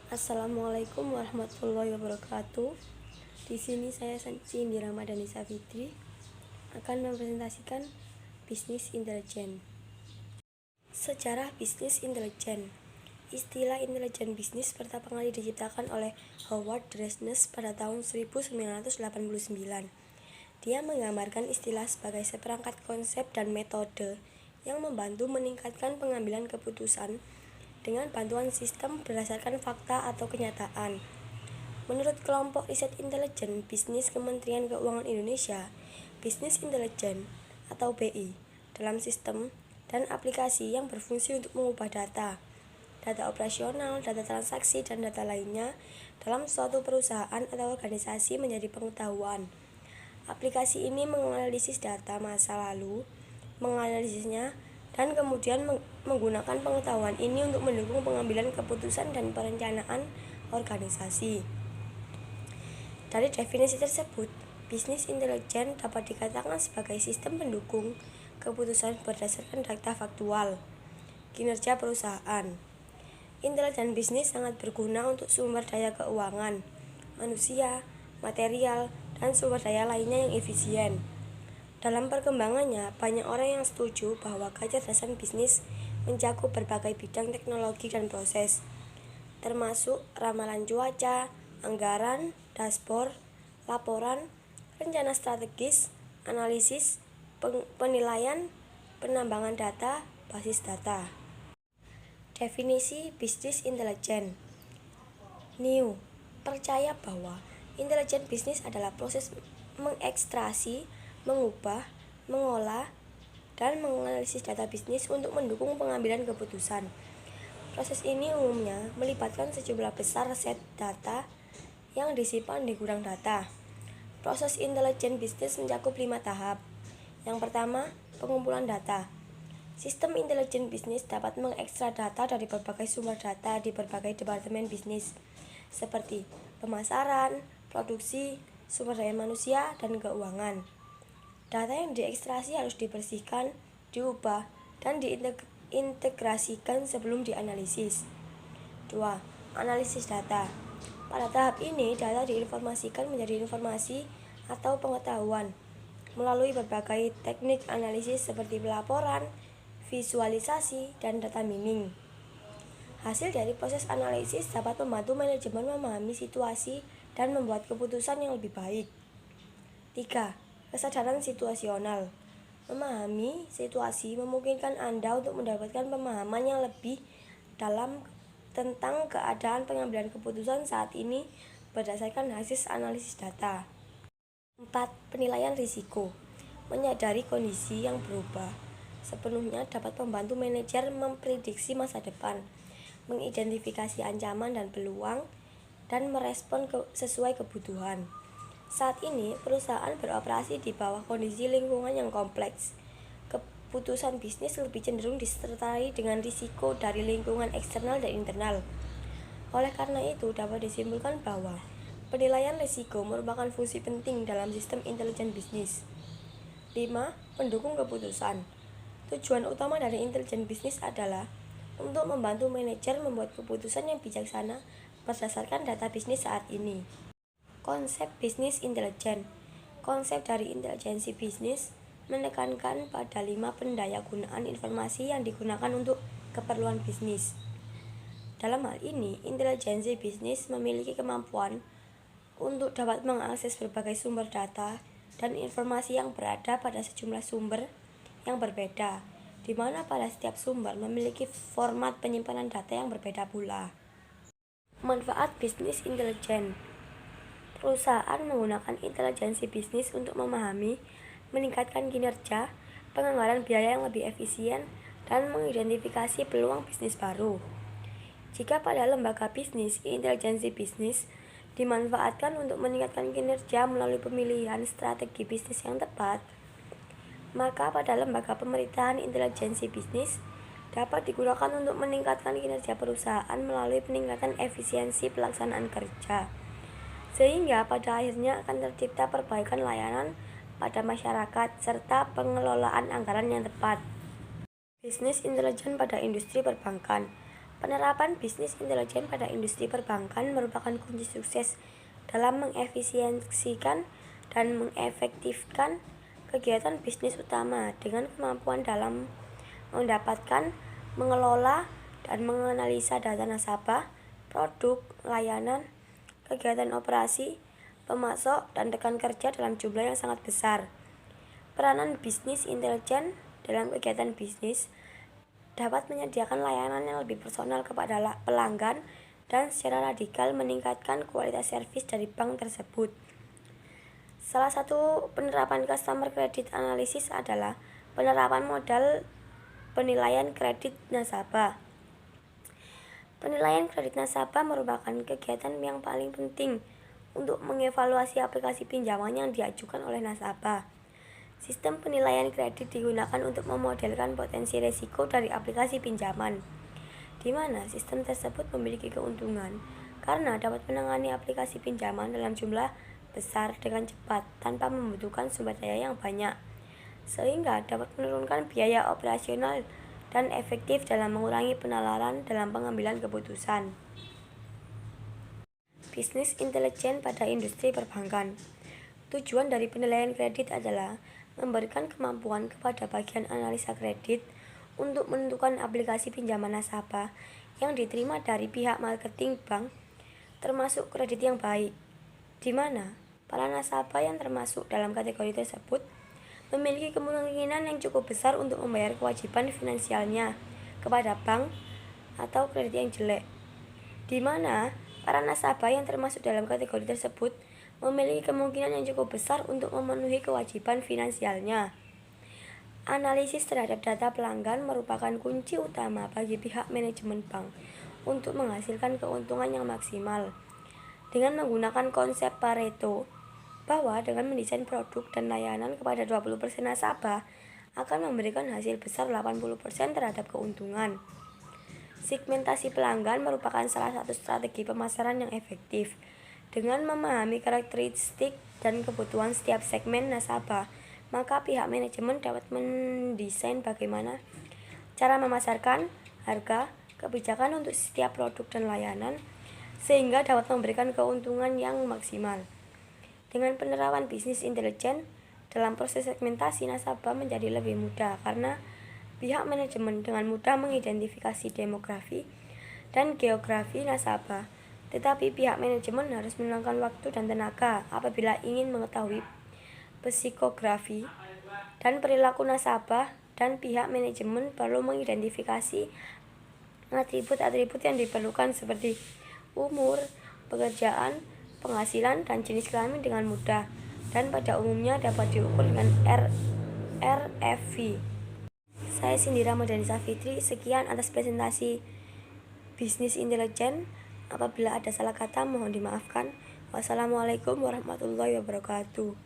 Assalamualaikum warahmatullahi wabarakatuh. Di sini saya Sanci Indira Madani Safitri akan mempresentasikan bisnis intelijen. Sejarah bisnis intelijen. Istilah intelijen bisnis pertama kali diciptakan oleh Howard Dresner pada tahun 1989. Dia menggambarkan istilah sebagai seperangkat konsep dan metode yang membantu meningkatkan pengambilan keputusan dengan bantuan sistem berdasarkan fakta atau kenyataan. Menurut kelompok riset intelijen bisnis Kementerian Keuangan Indonesia, bisnis intelijen atau BI dalam sistem dan aplikasi yang berfungsi untuk mengubah data operasional, data transaksi, dan data lainnya dalam suatu perusahaan atau organisasi menjadi pengetahuan. Aplikasi ini menganalisis data masa lalu, menganalisisnya, dan kemudian menggunakan pengetahuan ini untuk mendukung pengambilan keputusan dan perencanaan organisasi. Dari definisi tersebut, bisnis intelijen dapat dikatakan sebagai sistem pendukung keputusan berdasarkan data faktual, kinerja perusahaan. Intelijen bisnis sangat berguna untuk sumber daya keuangan, manusia, material, dan sumber daya lainnya yang efisien. Dalam perkembangannya, banyak orang yang setuju bahwa kecerdasan bisnis mencakup berbagai bidang teknologi dan proses, termasuk ramalan cuaca, anggaran, dashboard, laporan, rencana strategis, analisis, penilaian, penambangan data, basis data. Definisi bisnis intelijen. New percaya bahwa intelijen bisnis adalah proses mengekstraksi, mengubah, mengolah, dan menganalisis data bisnis untuk mendukung pengambilan keputusan. Proses ini umumnya melibatkan sejumlah besar set data yang disimpan di gudang data. Proses intelijen bisnis mencakup 5 tahap. Yang pertama, pengumpulan data. Sistem intelijen bisnis dapat mengekstrak data dari berbagai sumber data di berbagai departemen bisnis, seperti pemasaran, produksi, sumber daya manusia, dan keuangan. Data yang diekstraksi harus dibersihkan, diubah, dan diintegrasikan sebelum dianalisis. 2. Analisis data. Pada tahap ini, data diinformasikan menjadi informasi atau pengetahuan melalui berbagai teknik analisis seperti pelaporan, visualisasi, dan data mining. Hasil dari proses analisis dapat membantu manajemen memahami situasi dan membuat keputusan yang lebih baik. 3. Kesadaran situasional. Memahami situasi memungkinkan Anda untuk mendapatkan pemahaman yang lebih dalam tentang keadaan pengambilan keputusan saat ini berdasarkan hasil analisis data. 4. Penilaian risiko. Menyadari kondisi yang berubah sepenuhnya dapat membantu manajer memprediksi masa depan, mengidentifikasi ancaman dan peluang, dan merespon sesuai kebutuhan. Saat ini, perusahaan beroperasi di bawah kondisi lingkungan yang kompleks. Keputusan bisnis lebih cenderung disertai dengan risiko dari lingkungan eksternal dan internal. Oleh karena itu, dapat disimpulkan bahwa penilaian risiko merupakan fungsi penting dalam sistem intelijen bisnis. 5. Pendukung keputusan. Tujuan utama dari intelijen bisnis adalah untuk membantu manajer membuat keputusan yang bijaksana berdasarkan data bisnis saat ini. Konsep bisnis intelijen. Konsep dari intelijensi bisnis menekankan pada 5 pendayagunaan informasi yang digunakan untuk keperluan bisnis. Dalam hal ini, intelijensi bisnis memiliki kemampuan untuk dapat mengakses berbagai sumber data dan informasi yang berada pada sejumlah sumber yang berbeda, di mana pada setiap sumber memiliki format penyimpanan data yang berbeda pula. Manfaat bisnis intelijen. Perusahaan menggunakan intelijensi bisnis untuk memahami, meningkatkan kinerja, penganggaran biaya yang lebih efisien, dan mengidentifikasi peluang bisnis baru. Jika pada lembaga bisnis, intelijensi bisnis dimanfaatkan untuk meningkatkan kinerja melalui pemilihan strategi bisnis yang tepat, maka pada lembaga pemerintahan intelijensi bisnis dapat digunakan untuk meningkatkan kinerja perusahaan melalui peningkatan efisiensi pelaksanaan kerja, sehingga pada akhirnya akan tercipta perbaikan layanan pada masyarakat serta pengelolaan anggaran yang tepat. Bisnis intelijen pada industri perbankan. Penerapan bisnis intelijen pada industri perbankan merupakan kunci sukses dalam mengefisiensikan dan mengefektifkan kegiatan bisnis utama dengan kemampuan dalam mendapatkan, mengelola, dan menganalisa data nasabah, produk, layanan, kegiatan operasi, pemasok, dan rekan kerja dalam jumlah yang sangat besar. Peranan bisnis intelijen dalam kegiatan bisnis dapat menyediakan layanan yang lebih personal kepada pelanggan dan secara radikal meningkatkan kualitas servis dari bank tersebut. Salah satu penerapan customer credit analysis adalah penerapan modal penilaian kredit nasabah. Penilaian kredit nasabah merupakan kegiatan yang paling penting untuk mengevaluasi aplikasi pinjaman yang diajukan oleh nasabah. Sistem penilaian kredit digunakan untuk memodelkan potensi risiko dari aplikasi pinjaman, di mana sistem tersebut memiliki keuntungan karena dapat menangani aplikasi pinjaman dalam jumlah besar dengan cepat tanpa membutuhkan sumber daya yang banyak, sehingga dapat menurunkan biaya operasional dan efektif dalam mengurangi penalaran dalam pengambilan keputusan. Bisnis intelijen pada industri perbankan. Tujuan dari penilaian kredit adalah memberikan kemampuan kepada bagian analisa kredit untuk menentukan aplikasi pinjaman nasabah yang diterima dari pihak marketing bank, termasuk kredit yang baik, di mana para nasabah yang termasuk dalam kategori tersebut memiliki kemungkinan yang cukup besar untuk membayar kewajiban finansialnya kepada bank atau kredit yang jelek, di mana para nasabah yang termasuk dalam kategori tersebut memiliki kemungkinan yang cukup besar untuk memenuhi kewajiban finansialnya. Analisis terhadap data pelanggan merupakan kunci utama bagi pihak manajemen bank untuk menghasilkan keuntungan yang maksimal. Dengan menggunakan konsep Pareto, bahwa dengan mendesain produk dan layanan kepada 20% nasabah akan memberikan hasil besar 80% terhadap keuntungan. Segmentasi pelanggan merupakan salah satu strategi pemasaran yang efektif. Dengan memahami karakteristik dan kebutuhan setiap segmen nasabah, maka pihak manajemen dapat mendesain bagaimana cara memasarkan, harga, kebijakan untuk setiap produk dan layanan, sehingga dapat memberikan keuntungan yang maksimal. Dengan penerapan bisnis intelijen dalam proses segmentasi nasabah menjadi lebih mudah karena pihak manajemen dengan mudah mengidentifikasi demografi dan geografi nasabah. Tetapi pihak manajemen harus meluangkan waktu dan tenaga apabila ingin mengetahui psikografi dan perilaku nasabah, dan pihak manajemen perlu mengidentifikasi atribut-atribut yang diperlukan seperti umur, pekerjaan, penghasilan, dan jenis kelamin dengan mudah, dan pada umumnya dapat diukur dengan RFV. Saya Cindy Ramadhani Savitri, sekian atas presentasi bisnis intelijen. Apabila ada salah kata mohon dimaafkan. Wassalamualaikum warahmatullahi wabarakatuh.